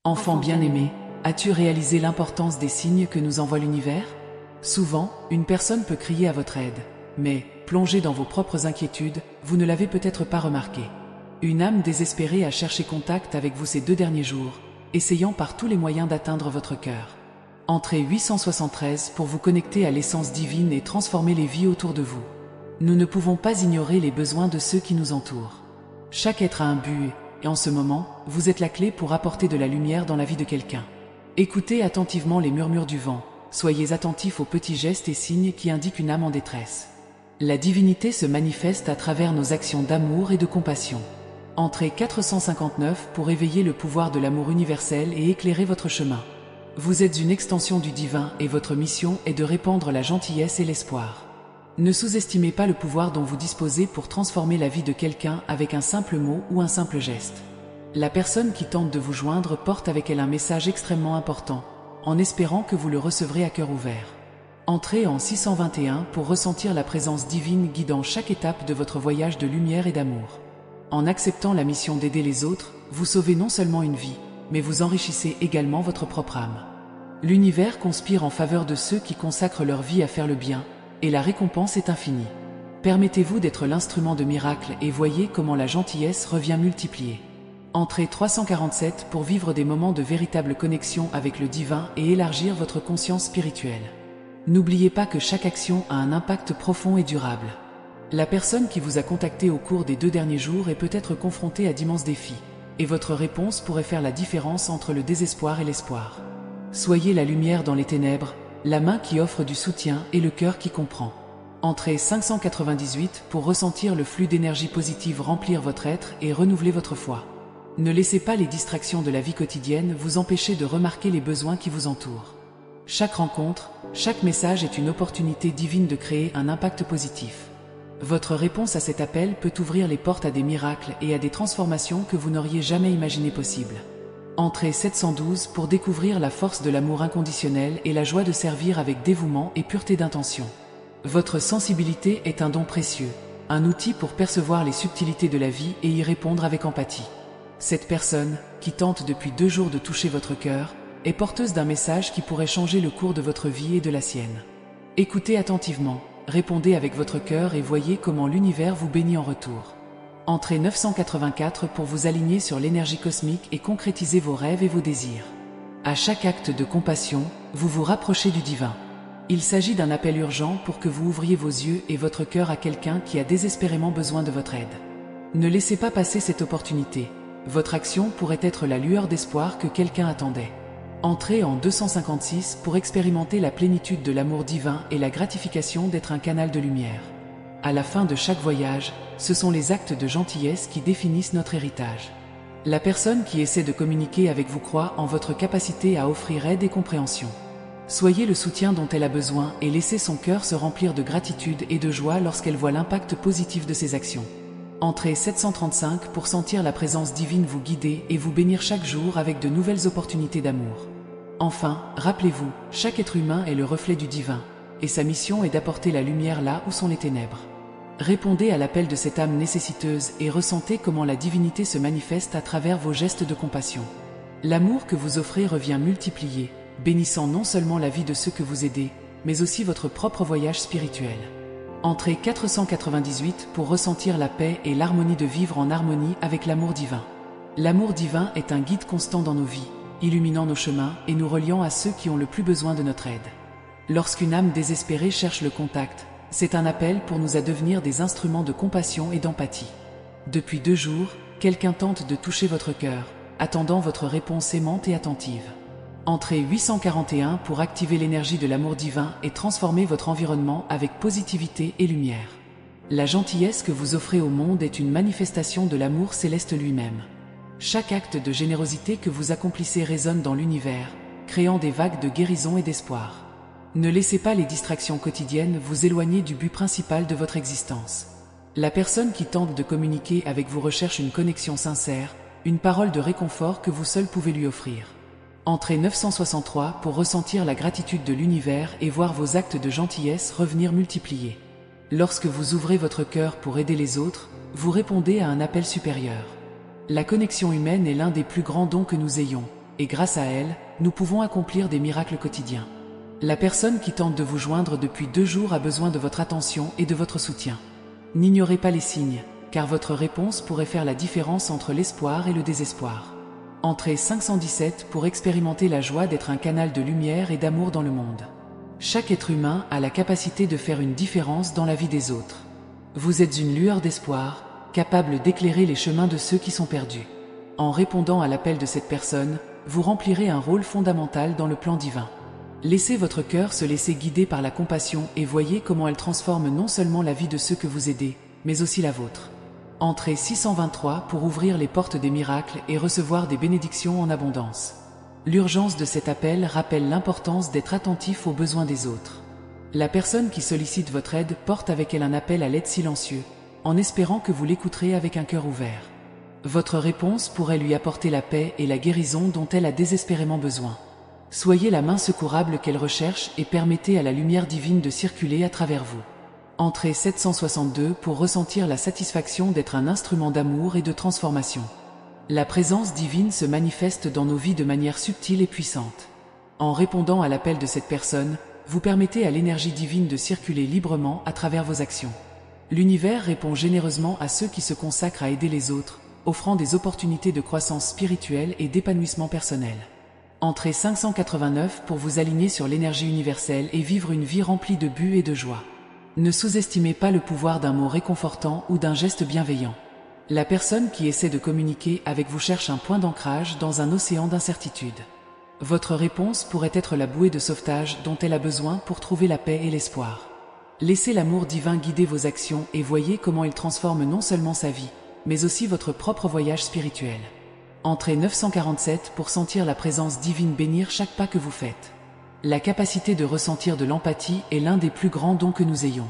Enfant bien-aimé, as-tu réalisé l'importance des signes que nous envoie l'univers? Souvent, une personne peut crier à votre aide, mais, plongé dans vos propres inquiétudes, vous ne l'avez peut-être pas remarqué. Une âme désespérée a cherché contact avec vous ces 2 derniers jours, essayant par tous les moyens d'atteindre votre cœur. Entrez 873 pour vous connecter à l'essence divine et transformer les vies autour de vous. Nous ne pouvons pas ignorer les besoins de ceux qui nous entourent. Chaque être a un but, et en ce moment, vous êtes la clé pour apporter de la lumière dans la vie de quelqu'un. Écoutez attentivement les murmures du vent, soyez attentifs aux petits gestes et signes qui indiquent une âme en détresse. La divinité se manifeste à travers nos actions d'amour et de compassion. Entrez 459 pour éveiller le pouvoir de l'amour universel et éclairer votre chemin. Vous êtes une extension du divin et votre mission est de répandre la gentillesse et l'espoir. Ne sous-estimez pas le pouvoir dont vous disposez pour transformer la vie de quelqu'un avec un simple mot ou un simple geste. La personne qui tente de vous joindre porte avec elle un message extrêmement important, en espérant que vous le recevrez à cœur ouvert. Entrez en 621 pour ressentir la présence divine guidant chaque étape de votre voyage de lumière et d'amour. En acceptant la mission d'aider les autres, vous sauvez non seulement une vie, mais vous enrichissez également votre propre âme. L'univers conspire en faveur de ceux qui consacrent leur vie à faire le bien, et la récompense est infinie. Permettez-vous d'être l'instrument de miracles et voyez comment la gentillesse revient multipliée. Entrez 347 pour vivre des moments de véritable connexion avec le divin et élargir votre conscience spirituelle. N'oubliez pas que chaque action a un impact profond et durable. La personne qui vous a contacté au cours des 2 derniers jours est peut-être confrontée à d'immenses défis, et votre réponse pourrait faire la différence entre le désespoir et l'espoir. Soyez la lumière dans les ténèbres, la main qui offre du soutien et le cœur qui comprend. Entrez 598 pour ressentir le flux d'énergie positive remplir votre être et renouveler votre foi. Ne laissez pas les distractions de la vie quotidienne vous empêcher de remarquer les besoins qui vous entourent. Chaque rencontre, chaque message est une opportunité divine de créer un impact positif. Votre réponse à cet appel peut ouvrir les portes à des miracles et à des transformations que vous n'auriez jamais imaginées possibles. Entrez 712 pour découvrir la force de l'amour inconditionnel et la joie de servir avec dévouement et pureté d'intention. Votre sensibilité est un don précieux, un outil pour percevoir les subtilités de la vie et y répondre avec empathie. Cette personne, qui tente depuis 2 jours de toucher votre cœur, est porteuse d'un message qui pourrait changer le cours de votre vie et de la sienne. Écoutez attentivement, répondez avec votre cœur et voyez comment l'univers vous bénit en retour. Entrez 984 pour vous aligner sur l'énergie cosmique et concrétiser vos rêves et vos désirs. À chaque acte de compassion, vous vous rapprochez du divin. Il s'agit d'un appel urgent pour que vous ouvriez vos yeux et votre cœur à quelqu'un qui a désespérément besoin de votre aide. Ne laissez pas passer cette opportunité. Votre action pourrait être la lueur d'espoir que quelqu'un attendait. Entrez en 256 pour expérimenter la plénitude de l'amour divin et la gratification d'être un canal de lumière. À la fin de chaque voyage, ce sont les actes de gentillesse qui définissent notre héritage. La personne qui essaie de communiquer avec vous croit en votre capacité à offrir aide et compréhension. Soyez le soutien dont elle a besoin et laissez son cœur se remplir de gratitude et de joie lorsqu'elle voit l'impact positif de ses actions. Entrez 735 pour sentir la présence divine vous guider et vous bénir chaque jour avec de nouvelles opportunités d'amour. Enfin, rappelez-vous, chaque être humain est le reflet du divin, et sa mission est d'apporter la lumière là où sont les ténèbres. Répondez à l'appel de cette âme nécessiteuse et ressentez comment la divinité se manifeste à travers vos gestes de compassion. L'amour que vous offrez revient multiplié, bénissant non seulement la vie de ceux que vous aidez, mais aussi votre propre voyage spirituel. Entrez 498 pour ressentir la paix et l'harmonie de vivre en harmonie avec l'amour divin. L'amour divin est un guide constant dans nos vies, illuminant nos chemins et nous reliant à ceux qui ont le plus besoin de notre aide. Lorsqu'une âme désespérée cherche le contact, c'est un appel pour nous à devenir des instruments de compassion et d'empathie. Depuis 2 jours, quelqu'un tente de toucher votre cœur, attendant votre réponse aimante et attentive. Entrez 841 pour activer l'énergie de l'amour divin et transformer votre environnement avec positivité et lumière. La gentillesse que vous offrez au monde est une manifestation de l'amour céleste lui-même. Chaque acte de générosité que vous accomplissez résonne dans l'univers, créant des vagues de guérison et d'espoir. Ne laissez pas les distractions quotidiennes vous éloigner du but principal de votre existence. La personne qui tente de communiquer avec vous recherche une connexion sincère, une parole de réconfort que vous seul pouvez lui offrir. Entrez 963 pour ressentir la gratitude de l'univers et voir vos actes de gentillesse revenir multipliés. Lorsque vous ouvrez votre cœur pour aider les autres, vous répondez à un appel supérieur. La connexion humaine est l'un des plus grands dons que nous ayons, et grâce à elle, nous pouvons accomplir des miracles quotidiens. La personne qui tente de vous joindre depuis 2 jours a besoin de votre attention et de votre soutien. N'ignorez pas les signes, car votre réponse pourrait faire la différence entre l'espoir et le désespoir. Entrez 517 pour expérimenter la joie d'être un canal de lumière et d'amour dans le monde. Chaque être humain a la capacité de faire une différence dans la vie des autres. Vous êtes une lueur d'espoir, capable d'éclairer les chemins de ceux qui sont perdus. En répondant à l'appel de cette personne, vous remplirez un rôle fondamental dans le plan divin. Laissez votre cœur se laisser guider par la compassion et voyez comment elle transforme non seulement la vie de ceux que vous aidez, mais aussi la vôtre. Entrez 623 pour ouvrir les portes des miracles et recevoir des bénédictions en abondance. L'urgence de cet appel rappelle l'importance d'être attentif aux besoins des autres. La personne qui sollicite votre aide porte avec elle un appel à l'aide silencieux, en espérant que vous l'écouterez avec un cœur ouvert. Votre réponse pourrait lui apporter la paix et la guérison dont elle a désespérément besoin. Soyez la main secourable qu'elle recherche et permettez à la lumière divine de circuler à travers vous. Entrez 762 pour ressentir la satisfaction d'être un instrument d'amour et de transformation. La présence divine se manifeste dans nos vies de manière subtile et puissante. En répondant à l'appel de cette personne, vous permettez à l'énergie divine de circuler librement à travers vos actions. L'univers répond généreusement à ceux qui se consacrent à aider les autres, offrant des opportunités de croissance spirituelle et d'épanouissement personnel. Entrez 589 pour vous aligner sur l'énergie universelle et vivre une vie remplie de but et de joie. Ne sous-estimez pas le pouvoir d'un mot réconfortant ou d'un geste bienveillant. La personne qui essaie de communiquer avec vous cherche un point d'ancrage dans un océan d'incertitude. Votre réponse pourrait être la bouée de sauvetage dont elle a besoin pour trouver la paix et l'espoir. Laissez l'amour divin guider vos actions et voyez comment il transforme non seulement sa vie, mais aussi votre propre voyage spirituel. Entrez 947 pour sentir la présence divine bénir chaque pas que vous faites. La capacité de ressentir de l'empathie est l'un des plus grands dons que nous ayons.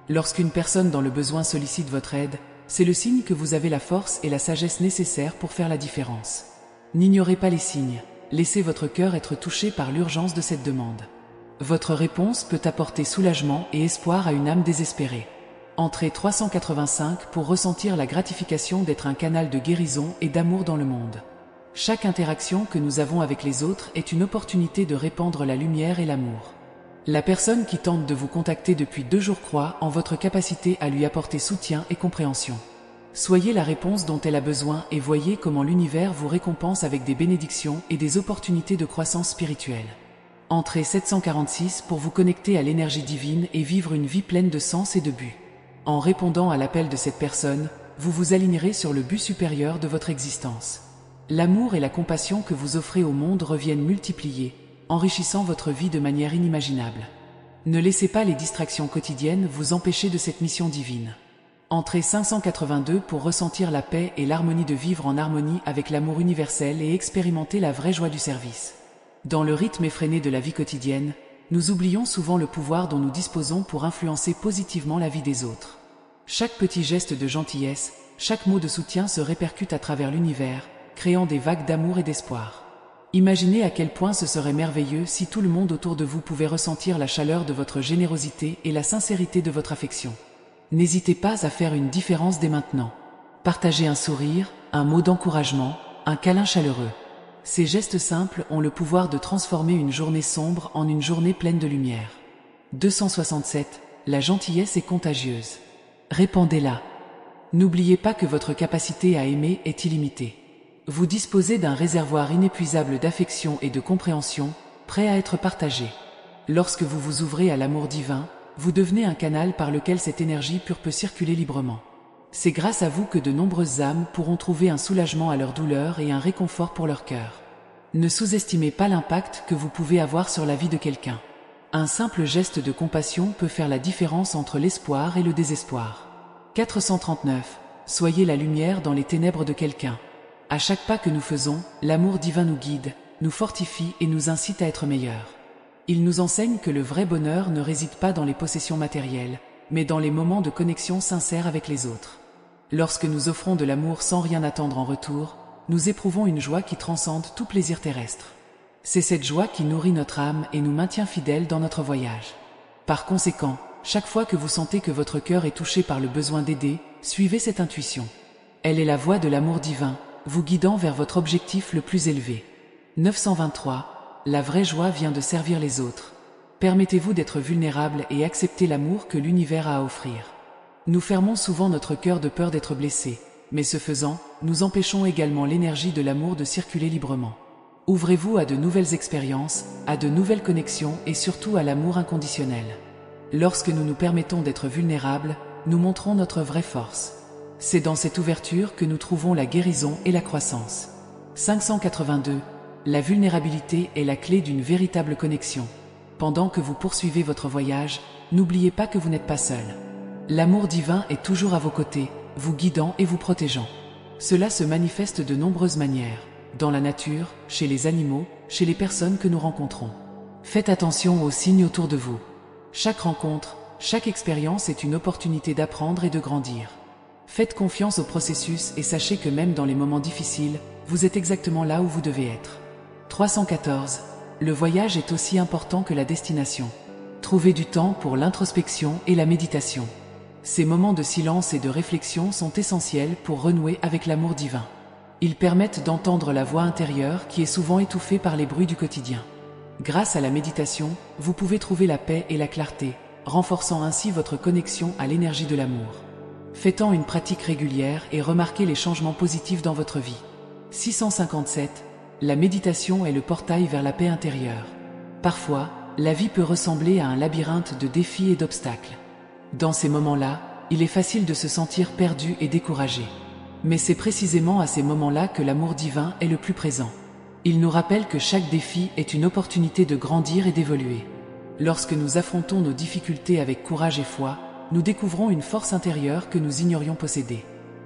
Lorsqu'une personne dans le besoin sollicite votre aide, c'est le signe que vous avez la force et la sagesse nécessaires pour faire la différence. N'ignorez pas les signes, laissez votre cœur être touché par l'urgence de cette demande. Votre réponse peut apporter soulagement et espoir à une âme désespérée. Entrez 385 pour ressentir la gratification d'être un canal de guérison et d'amour dans le monde. Chaque interaction que nous avons avec les autres est une opportunité de répandre la lumière et l'amour. La personne qui tente de vous contacter depuis 2 jours croit en votre capacité à lui apporter soutien et compréhension. Soyez la réponse dont elle a besoin et voyez comment l'univers vous récompense avec des bénédictions et des opportunités de croissance spirituelle. Entrez 746 pour vous connecter à l'énergie divine et vivre une vie pleine de sens et de but. En répondant à l'appel de cette personne, vous vous alignerez sur le but supérieur de votre existence. L'amour et la compassion que vous offrez au monde reviennent multipliés, enrichissant votre vie de manière inimaginable. Ne laissez pas les distractions quotidiennes vous empêcher de cette mission divine. Entrez 582 pour ressentir la paix et l'harmonie de vivre en harmonie avec l'amour universel et expérimenter la vraie joie du service. Dans le rythme effréné de la vie quotidienne, nous oublions souvent le pouvoir dont nous disposons pour influencer positivement la vie des autres. Chaque petit geste de gentillesse, chaque mot de soutien se répercute à travers l'univers, créant des vagues d'amour et d'espoir. Imaginez à quel point ce serait merveilleux si tout le monde autour de vous pouvait ressentir la chaleur de votre générosité et la sincérité de votre affection. N'hésitez pas à faire une différence dès maintenant. Partagez un sourire, un mot d'encouragement, un câlin chaleureux. Ces gestes simples ont le pouvoir de transformer une journée sombre en une journée pleine de lumière. 267. La gentillesse est contagieuse. Répandez-la. N'oubliez pas que votre capacité à aimer est illimitée. Vous disposez d'un réservoir inépuisable d'affection et de compréhension, prêt à être partagé. Lorsque vous vous ouvrez à l'amour divin, vous devenez un canal par lequel cette énergie pure peut circuler librement. C'est grâce à vous que de nombreuses âmes pourront trouver un soulagement à leur douleur et un réconfort pour leur cœur. Ne sous-estimez pas l'impact que vous pouvez avoir sur la vie de quelqu'un. Un simple geste de compassion peut faire la différence entre l'espoir et le désespoir. 439. Soyez la lumière dans les ténèbres de quelqu'un. À chaque pas que nous faisons, l'amour divin nous guide, nous fortifie et nous incite à être meilleurs. Il nous enseigne que le vrai bonheur ne réside pas dans les possessions matérielles, mais dans les moments de connexion sincère avec les autres. Lorsque nous offrons de l'amour sans rien attendre en retour, nous éprouvons une joie qui transcende tout plaisir terrestre. C'est cette joie qui nourrit notre âme et nous maintient fidèles dans notre voyage. Par conséquent, chaque fois que vous sentez que votre cœur est touché par le besoin d'aider, suivez cette intuition. Elle est la voix de l'amour divin, vous guidant vers votre objectif le plus élevé. 923. La vraie joie vient de servir les autres. Permettez-vous d'être vulnérable et acceptez l'amour que l'univers a à offrir. Nous fermons souvent notre cœur de peur d'être blessés, mais ce faisant, nous empêchons également l'énergie de l'amour de circuler librement. Ouvrez-vous à de nouvelles expériences, à de nouvelles connexions et surtout à l'amour inconditionnel. Lorsque nous nous permettons d'être vulnérables, nous montrons notre vraie force. C'est dans cette ouverture que nous trouvons la guérison et la croissance. 582. La vulnérabilité est la clé d'une véritable connexion. Pendant que vous poursuivez votre voyage, n'oubliez pas que vous n'êtes pas seul. L'amour divin est toujours à vos côtés, vous guidant et vous protégeant. Cela se manifeste de nombreuses manières, dans la nature, chez les animaux, chez les personnes que nous rencontrons. Faites attention aux signes autour de vous. Chaque rencontre, chaque expérience est une opportunité d'apprendre et de grandir. Faites confiance au processus et sachez que même dans les moments difficiles, vous êtes exactement là où vous devez être. 314. Le voyage est aussi important que la destination. Trouvez du temps pour l'introspection et la méditation. Ces moments de silence et de réflexion sont essentiels pour renouer avec l'amour divin. Ils permettent d'entendre la voix intérieure qui est souvent étouffée par les bruits du quotidien. Grâce à la méditation, vous pouvez trouver la paix et la clarté, renforçant ainsi votre connexion à l'énergie de l'amour. Faites-en une pratique régulière et remarquez les changements positifs dans votre vie. 657. La méditation est le portail vers la paix intérieure. Parfois, la vie peut ressembler à un labyrinthe de défis et d'obstacles. Dans ces moments-là, il est facile de se sentir perdu et découragé. Mais c'est précisément à ces moments-là que l'amour divin est le plus présent. Il nous rappelle que chaque défi est une opportunité de grandir et d'évoluer. Lorsque nous affrontons nos difficultés avec courage et foi, nous découvrons une force intérieure que nous ignorions posséder.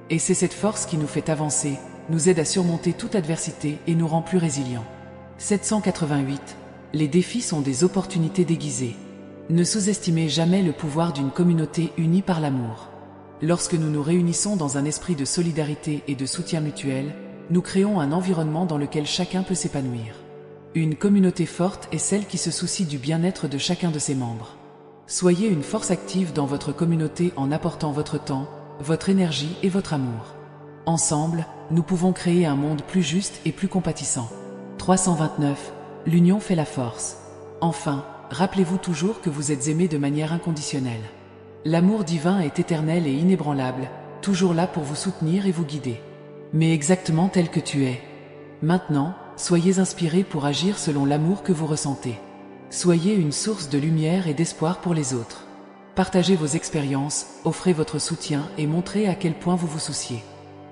Et c'est cette force qui nous fait avancer, nous aide à surmonter toute adversité et nous rend plus résilients. 788. Les défis sont des opportunités déguisées. Ne sous-estimez jamais le pouvoir d'une communauté unie par l'amour. Lorsque nous nous réunissons dans un esprit de solidarité et de soutien mutuel, nous créons un environnement dans lequel chacun peut s'épanouir. Une communauté forte est celle qui se soucie du bien-être de chacun de ses membres. Soyez une force active dans votre communauté en apportant votre temps, votre énergie et votre amour. Ensemble, nous pouvons créer un monde plus juste et plus compatissant. 329. L'union fait la force. Enfin, rappelez-vous toujours que vous êtes aimé de manière inconditionnelle. L'amour divin est éternel et inébranlable, toujours là pour vous soutenir et vous guider. Mais exactement tel que tu es. Maintenant, soyez inspiré pour agir selon l'amour que vous ressentez. Soyez une source de lumière et d'espoir pour les autres. Partagez vos expériences, offrez votre soutien et montrez à quel point vous vous souciez.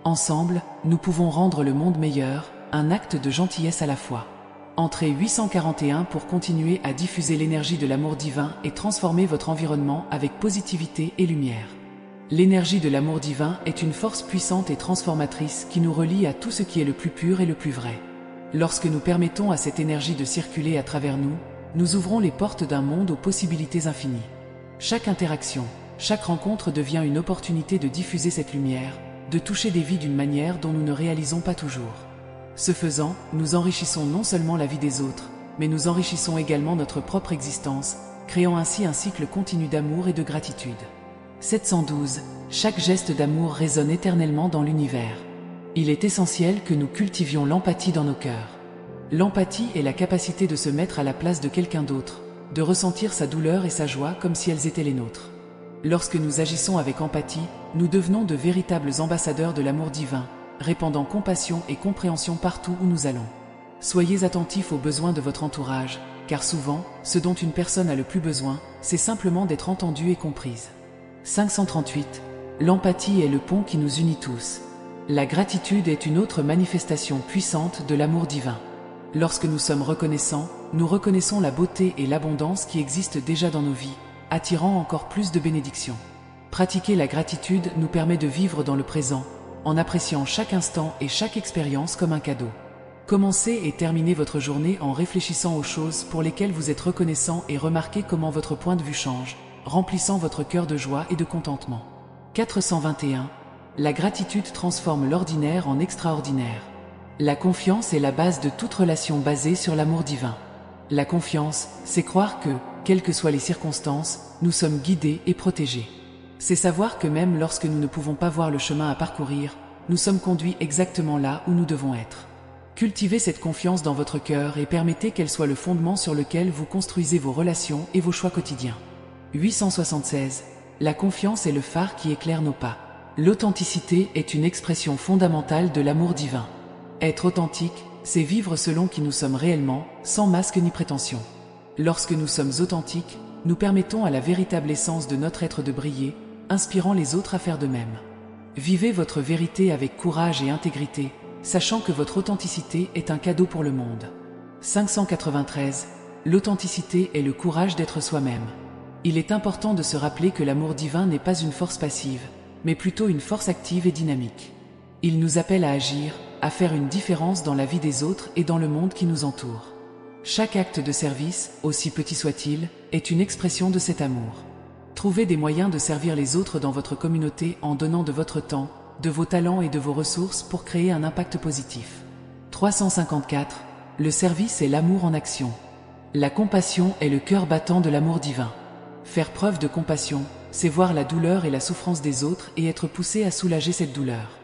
Ensemble, nous pouvons rendre le monde meilleur, un acte de gentillesse à la fois. Entrez 841 pour continuer à diffuser l'énergie de l'amour divin et transformer votre environnement avec positivité et lumière. L'énergie de l'amour divin est une force puissante et transformatrice qui nous relie à tout ce qui est le plus pur et le plus vrai. Lorsque nous permettons à cette énergie de circuler à travers nous, nous ouvrons les portes d'un monde aux possibilités infinies. Chaque interaction, chaque rencontre devient une opportunité de diffuser cette lumière, de toucher des vies d'une manière dont nous ne réalisons pas toujours. Ce faisant, nous enrichissons non seulement la vie des autres, mais nous enrichissons également notre propre existence, créant ainsi un cycle continu d'amour et de gratitude. 712. Chaque geste d'amour résonne éternellement dans l'univers. Il est essentiel que nous cultivions l'empathie dans nos cœurs. L'empathie est la capacité de se mettre à la place de quelqu'un d'autre, de ressentir sa douleur et sa joie comme si elles étaient les nôtres. Lorsque nous agissons avec empathie, nous devenons de véritables ambassadeurs de l'amour divin, répandant compassion et compréhension partout où nous allons. Soyez attentifs aux besoins de votre entourage, car souvent, ce dont une personne a le plus besoin, c'est simplement d'être entendue et comprise. 538. L'empathie est le pont qui nous unit tous. La gratitude est une autre manifestation puissante de l'amour divin. Lorsque nous sommes reconnaissants, nous reconnaissons la beauté et l'abondance qui existent déjà dans nos vies, attirant encore plus de bénédictions. Pratiquer la gratitude nous permet de vivre dans le présent, en appréciant chaque instant et chaque expérience comme un cadeau. Commencez et terminez votre journée en réfléchissant aux choses pour lesquelles vous êtes reconnaissant et remarquez comment votre point de vue change, remplissant votre cœur de joie et de contentement. 421. La gratitude transforme l'ordinaire en extraordinaire. La confiance est la base de toute relation basée sur l'amour divin. La confiance, c'est croire que, quelles que soient les circonstances, nous sommes guidés et protégés. C'est savoir que même lorsque nous ne pouvons pas voir le chemin à parcourir, nous sommes conduits exactement là où nous devons être. Cultivez cette confiance dans votre cœur et permettez qu'elle soit le fondement sur lequel vous construisez vos relations et vos choix quotidiens. 876. La confiance est le phare qui éclaire nos pas. L'authenticité est une expression fondamentale de l'amour divin. Être authentique, c'est vivre selon qui nous sommes réellement, sans masque ni prétention. Lorsque nous sommes authentiques, nous permettons à la véritable essence de notre être de briller, inspirant les autres à faire de même. Vivez votre vérité avec courage et intégrité, sachant que votre authenticité est un cadeau pour le monde. 593. L'authenticité est le courage d'être soi-même. Il est important de se rappeler que l'amour divin n'est pas une force passive, mais plutôt une force active et dynamique. Il nous appelle à agir, à faire une différence dans la vie des autres et dans le monde qui nous entoure. Chaque acte de service, aussi petit soit-il, est une expression de cet amour. Trouvez des moyens de servir les autres dans votre communauté en donnant de votre temps, de vos talents et de vos ressources pour créer un impact positif. 354. Le service est l'amour en action. La compassion est le cœur battant de l'amour divin. Faire preuve de compassion, c'est voir la douleur et la souffrance des autres et être poussé à soulager cette douleur.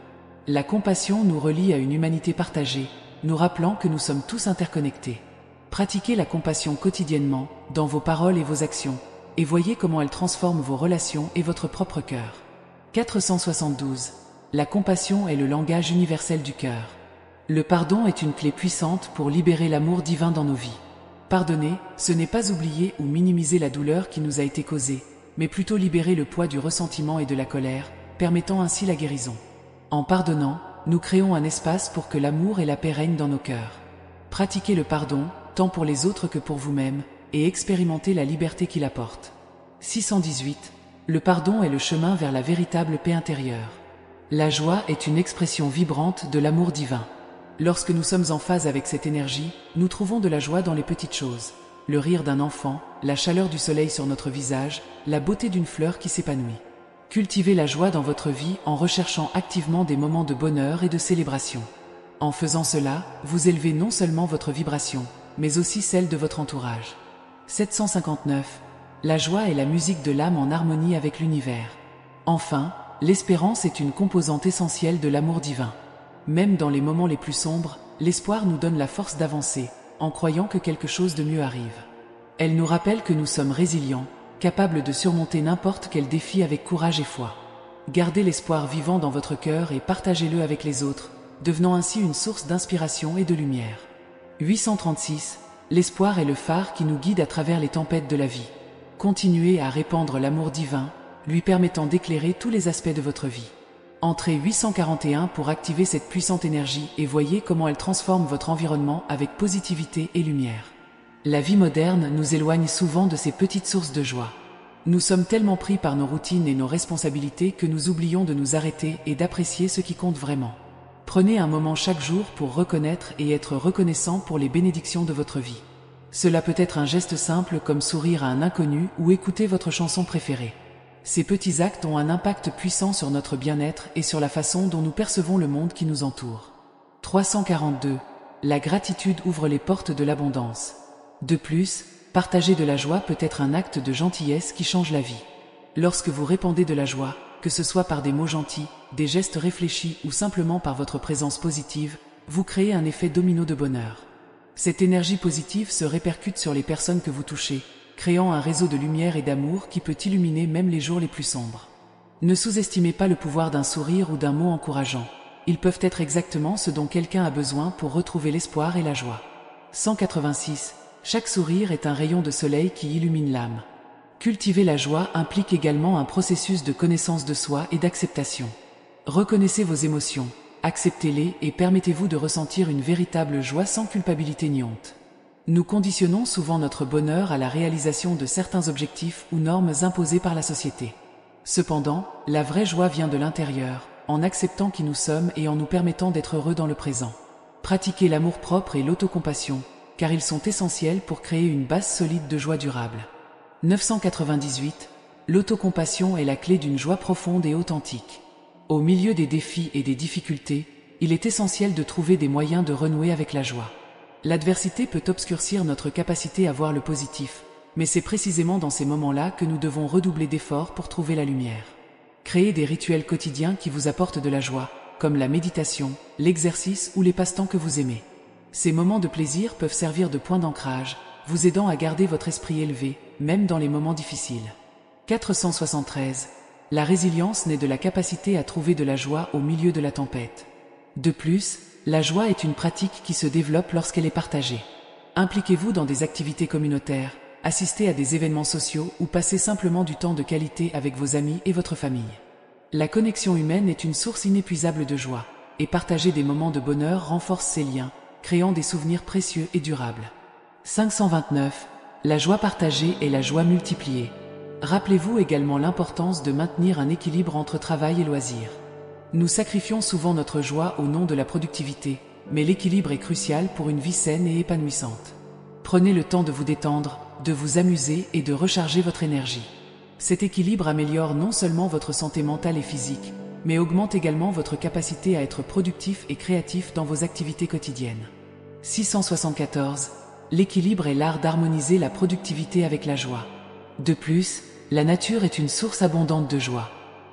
La compassion nous relie à une humanité partagée, nous rappelant que nous sommes tous interconnectés. Pratiquez la compassion quotidiennement, dans vos paroles et vos actions, et voyez comment elle transforme vos relations et votre propre cœur. 472. La compassion est le langage universel du cœur. Le pardon est une clé puissante pour libérer l'amour divin dans nos vies. Pardonner, ce n'est pas oublier ou minimiser la douleur qui nous a été causée, mais plutôt libérer le poids du ressentiment et de la colère, permettant ainsi la guérison. En pardonnant, nous créons un espace pour que l'amour et la paix règnent dans nos cœurs. Pratiquez le pardon, tant pour les autres que pour vous-même, et expérimentez la liberté qu'il apporte. 618. Le pardon est le chemin vers la véritable paix intérieure. La joie est une expression vibrante de l'amour divin. Lorsque nous sommes en phase avec cette énergie, nous trouvons de la joie dans les petites choses. Le rire d'un enfant, la chaleur du soleil sur notre visage, la beauté d'une fleur qui s'épanouit. Cultivez la joie dans votre vie en recherchant activement des moments de bonheur et de célébration. En faisant cela, vous élevez non seulement votre vibration, mais aussi celle de votre entourage. 759. La joie est la musique de l'âme en harmonie avec l'univers. Enfin, l'espérance est une composante essentielle de l'amour divin. Même dans les moments les plus sombres, l'espoir nous donne la force d'avancer, en croyant que quelque chose de mieux arrive. Elle nous rappelle que nous sommes résilients, capables de surmonter n'importe quel défi avec courage et foi. Gardez l'espoir vivant dans votre cœur et partagez-le avec les autres, devenant ainsi une source d'inspiration et de lumière. 836. L'espoir est le phare qui nous guide à travers les tempêtes de la vie. Continuez à répandre l'amour divin, lui permettant d'éclairer tous les aspects de votre vie. Entrez 841 pour activer cette puissante énergie et voyez comment elle transforme votre environnement avec positivité et lumière. La vie moderne nous éloigne souvent de ces petites sources de joie. Nous sommes tellement pris par nos routines et nos responsabilités que nous oublions de nous arrêter et d'apprécier ce qui compte vraiment. Prenez un moment chaque jour pour reconnaître et être reconnaissant pour les bénédictions de votre vie. Cela peut être un geste simple comme sourire à un inconnu ou écouter votre chanson préférée. Ces petits actes ont un impact puissant sur notre bien-être et sur la façon dont nous percevons le monde qui nous entoure. 342. La gratitude ouvre les portes de l'abondance. De plus, partager de la joie peut être un acte de gentillesse qui change la vie. Lorsque vous répandez de la joie, que ce soit par des mots gentils, des gestes réfléchis ou simplement par votre présence positive, vous créez un effet domino de bonheur. Cette énergie positive se répercute sur les personnes que vous touchez, créant un réseau de lumière et d'amour qui peut illuminer même les jours les plus sombres. Ne sous-estimez pas le pouvoir d'un sourire ou d'un mot encourageant. Ils peuvent être exactement ce dont quelqu'un a besoin pour retrouver l'espoir et la joie. 186. Chaque sourire est un rayon de soleil qui illumine l'âme. Cultiver la joie implique également un processus de connaissance de soi et d'acceptation. Reconnaissez vos émotions, acceptez-les et permettez-vous de ressentir une véritable joie sans culpabilité ni honte. Nous conditionnons souvent notre bonheur à la réalisation de certains objectifs ou normes imposées par la société. Cependant, la vraie joie vient de l'intérieur, en acceptant qui nous sommes et en nous permettant d'être heureux dans le présent. Pratiquez l'amour-propre et l'autocompassion, car ils sont essentiels pour créer une base solide de joie durable. 998. L'autocompassion est la clé d'une joie profonde et authentique. Au milieu des défis et des difficultés, il est essentiel de trouver des moyens de renouer avec la joie. L'adversité peut obscurcir notre capacité à voir le positif, mais c'est précisément dans ces moments-là que nous devons redoubler d'efforts pour trouver la lumière. Créez des rituels quotidiens qui vous apportent de la joie, comme la méditation, l'exercice ou les passe-temps que vous aimez. Ces moments de plaisir peuvent servir de point d'ancrage, vous aidant à garder votre esprit élevé, même dans les moments difficiles. 473. La résilience naît de la capacité à trouver de la joie au milieu de la tempête. De plus, la joie est une pratique qui se développe lorsqu'elle est partagée. Impliquez-vous dans des activités communautaires, assistez à des événements sociaux ou passez simplement du temps de qualité avec vos amis et votre famille. La connexion humaine est une source inépuisable de joie, et partager des moments de bonheur renforce ces liens, créant des souvenirs précieux et durables. 529. La joie partagée est la joie multipliée. Rappelez-vous également l'importance de maintenir un équilibre entre travail et loisirs. Nous sacrifions souvent notre joie au nom de la productivité, mais l'équilibre est crucial pour une vie saine et épanouissante. Prenez le temps de vous détendre, de vous amuser et de recharger votre énergie. Cet équilibre améliore non seulement votre santé mentale et physique, mais augmente également votre capacité à être productif et créatif dans vos activités quotidiennes. 674. L'équilibre est l'art d'harmoniser la productivité avec la joie. De plus, la nature est une source abondante de joie.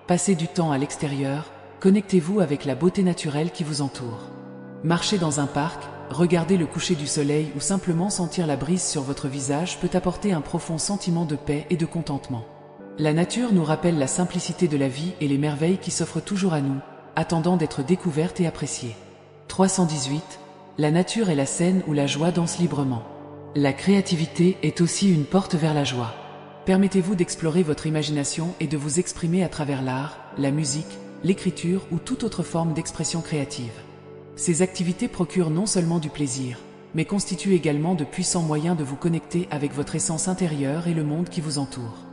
Passez du temps à l'extérieur, connectez-vous avec la beauté naturelle qui vous entoure. Marcher dans un parc, regarder le coucher du soleil ou simplement sentir la brise sur votre visage peut apporter un profond sentiment de paix et de contentement. La nature nous rappelle la simplicité de la vie et les merveilles qui s'offrent toujours à nous, attendant d'être découvertes et appréciées. 318. La nature est la scène où la joie danse librement. La créativité est aussi une porte vers la joie. Permettez-vous d'explorer votre imagination et de vous exprimer à travers l'art, la musique, l'écriture ou toute autre forme d'expression créative. Ces activités procurent non seulement du plaisir, mais constituent également de puissants moyens de vous connecter avec votre essence intérieure et le monde qui vous entoure.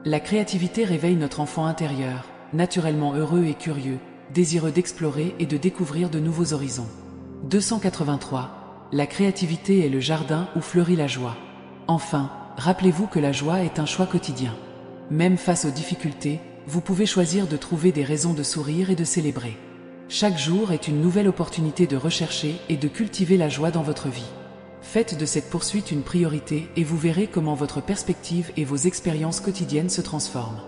La créativité réveille notre enfant intérieur, naturellement heureux et curieux, désireux d'explorer et de découvrir de nouveaux horizons. 283. La créativité est le jardin où fleurit la joie. Enfin, rappelez-vous que la joie est un choix quotidien. Même face aux difficultés, vous pouvez choisir de trouver des raisons de sourire et de célébrer. Chaque jour est une nouvelle opportunité de rechercher et de cultiver la joie dans votre vie. Faites de cette poursuite une priorité et vous verrez comment votre perspective et vos expériences quotidiennes se transforment.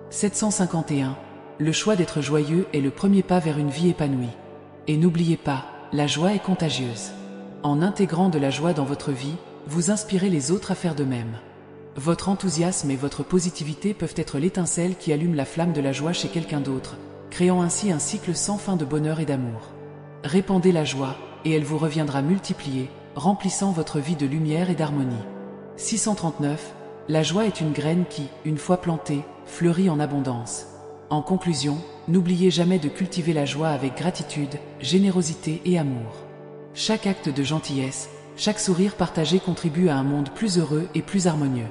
751. Le choix d'être joyeux est le premier pas vers une vie épanouie. Et n'oubliez pas, la joie est contagieuse. En intégrant de la joie dans votre vie, vous inspirez les autres à faire de même. Votre enthousiasme et votre positivité peuvent être l'étincelle qui allume la flamme de la joie chez quelqu'un d'autre, créant ainsi un cycle sans fin de bonheur et d'amour. Répandez la joie, et elle vous reviendra multipliée, remplissant votre vie de lumière et d'harmonie. 639. La joie est une graine qui, une fois plantée, fleurit en abondance. En conclusion, n'oubliez jamais de cultiver la joie avec gratitude, générosité et amour. Chaque acte de gentillesse, chaque sourire partagé contribue à un monde plus heureux et plus harmonieux.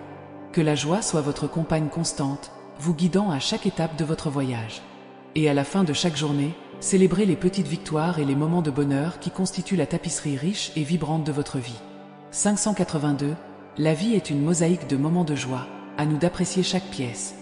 Que la joie soit votre compagne constante, vous guidant à chaque étape de votre voyage. Et à la fin de chaque journée, célébrez les petites victoires et les moments de bonheur qui constituent la tapisserie riche et vibrante de votre vie. 582. La vie est une mosaïque de moments de joie, à nous d'apprécier chaque pièce.